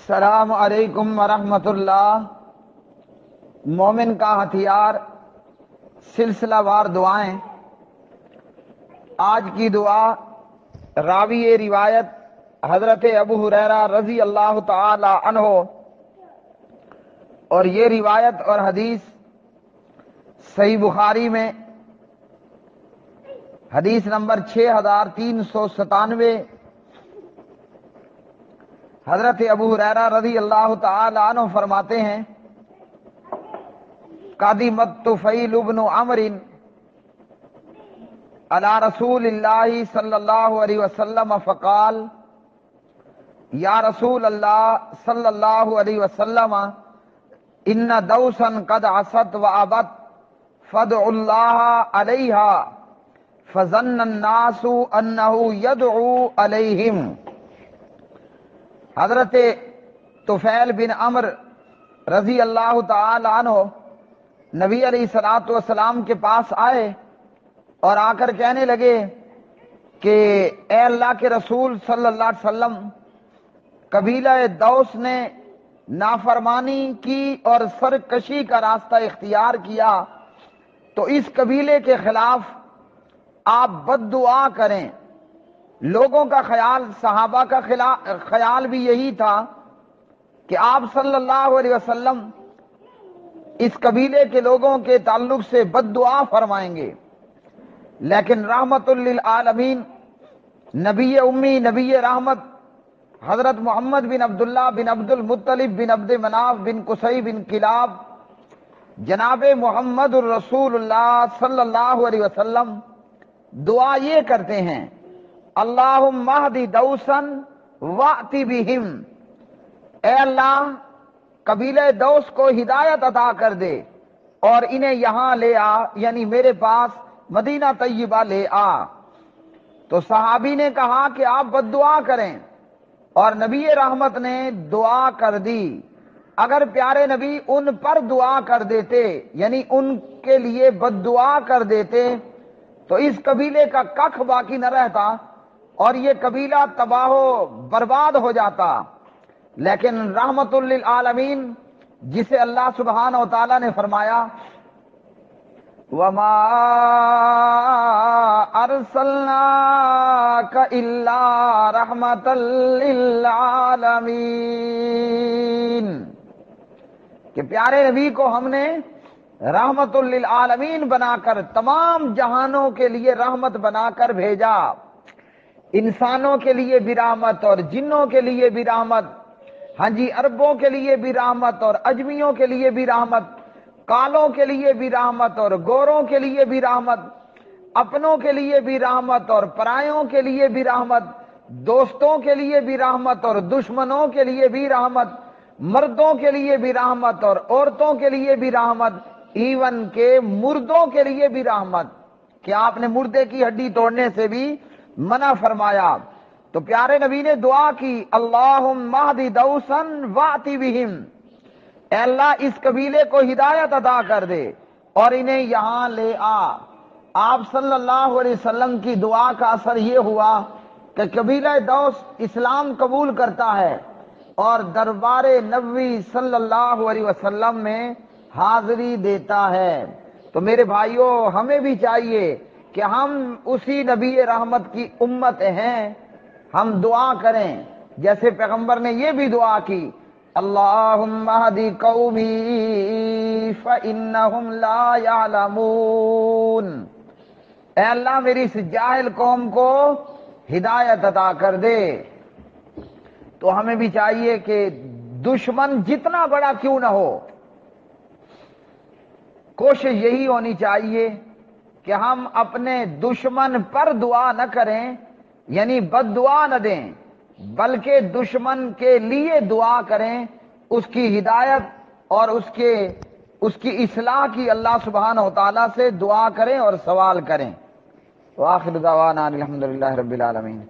السلام علیکم ورحمۃ اللہ۔ مومن کا ہتھیار، سلسلہ وار دعائیں۔ آج کی دعا راوی روایت حضرت ابو ہریرہ رضی اللہ تعالی عنہ، اور یہ روایت اور حدیث صحیح بخاری میں حدیث نمبر 6397۔ حضرت ابو ہریرہ رضی اللہ تعالی عنہ فرماتے ہیں، قدمت طفیل بن عمرو علی رسول اللہ صلی اللہ علیہ وسلم فقال یا رسول اللہ صلی اللہ علیہ وسلم ان دوسا قد عصت وابت فادعوا اللہ علیہا فظن الناس انہ یدعو علیہم۔ حضرت طفیل بن عمرو رضی اللہ تعالی عنہ نبی علیہ الصلوۃ والسلام کے پاس آئے اور آ کر کہنے لگے کہ اے اللہ کے رسول صلی اللہ علیہ وسلم، قبیلہ دوس نے نافرمانی کی اور سرکشی کا راستہ اختیار کیا، تو اس قبیلے کے خلاف آپ بد دعا کریں۔ لوگوں کا خیال، صحابہ کا خیال بھی یہی تھا کہ آپ صلی اللہ علیہ وسلم اس قبیلے کے لوگوں کے تعلق سے بد دعا فرمائیں گے، لیکن رحمت للعالمین، نبی امی، نبی رحمت حضرت محمد بن عبداللہ بن عبد المطلب بن عبد مناف بن قصی بن کلاب، جناب محمد الرسول اللہ صلی اللہ علیہ وسلم دعا یہ کرتے ہیں، اللہم اہدی دوسا وأتی بہم، اے اللہ قبیلہ دوس کو ہدایت عطا کر دے اور انہیں یہاں لے آ، یعنی میرے پاس مدینہ طیبہ لے آ۔ تو صحابی نے کہا کہ آپ بد دعا کریں، اور نبی رحمت نے دعا کر دی۔ اگر پیارے نبی ان پر دعا کر دیتے، یعنی ان کے لیے بد دعا کر دیتے، تو اس قبیلے کا ککھ باقی نہ رہتا اور یہ قبیلہ تباہ و برباد ہو جاتا۔ لیکن رحمت للعالمین، جسے اللہ سبحانہ و تعالی نے فرمایا وَمَا أَرْسَلْنَاكَ إِلَّا رَحْمَةً لِّلْعَالَمِينَ، کہ پیارے نبی کو ہم نے رحمت للعالمین بنا کر، تمام جہانوں کے لیے رحمت بنا کر بھیجا۔ انسانوں کے لیے بھی رحمت اور جنوں کے لیے بھی رحمت، ہاں جی، عربوں کے لیے بھی رحمت اور اجمیوں کے لیے بھی رحمت، کالوں کے لیے بھی رحمت اور گوروں کے لیے بھی رحمت، اپنوں کے لیے بھی رحمت اور پرایوں کے لیے بھی رحمت، دوستوں کے لیے بھی رحمت اور دشمنوں کے لیے بھی رحمت، مردوں کے لیے بھی رحمت اور عورتوں کے لیے بھی رحمت، ایون کہ مردوں کے لیے بھی رحمت، کہ آپ نے مردے کی ہڈی توڑنے سے بھی منع فرمایا۔ تو پیارے نبی نے دعا کی، اللہم اہدی دوسا وأتی بہم، اے اللہ اس قبیلے کو ہدایت عطا کر دے اور انہیں یہاں لے آ۔ آپ صلی اللہ علیہ وسلم کی دعا کا اثر یہ ہوا کہ قبیلہ دوس اسلام قبول کرتا ہے اور دربار نبوی صلی اللہ علیہ وسلم میں حاضری دیتا ہے۔ تو میرے بھائیوں، ہمیں بھی چاہیے کہ ہم اسی نبی رحمت کی امت ہیں، ہم دعا کریں جیسے پیغمبر نے یہ بھی دعا کی، اللہم اہدی قومی فإنہم لا یعلمون، اے اللہ میری اس جاہل قوم کو ہدایت عطا کر دے۔ تو ہمیں بھی چاہیے کہ دشمن جتنا بڑا کیوں نہ ہو، کوشش یہی ہونی چاہیے کہ ہم اپنے دشمن پر دعا نہ کریں، یعنی بد دعا نہ دیں، بلکہ دشمن کے لیے دعا کریں، اس کی ہدایت اور اس کی اصلاح کی اللہ سبحانہ و تعالیٰ سے دعا کریں اور سوال کریں۔ وآخر دعوانا الحمدللہ رب العالمین۔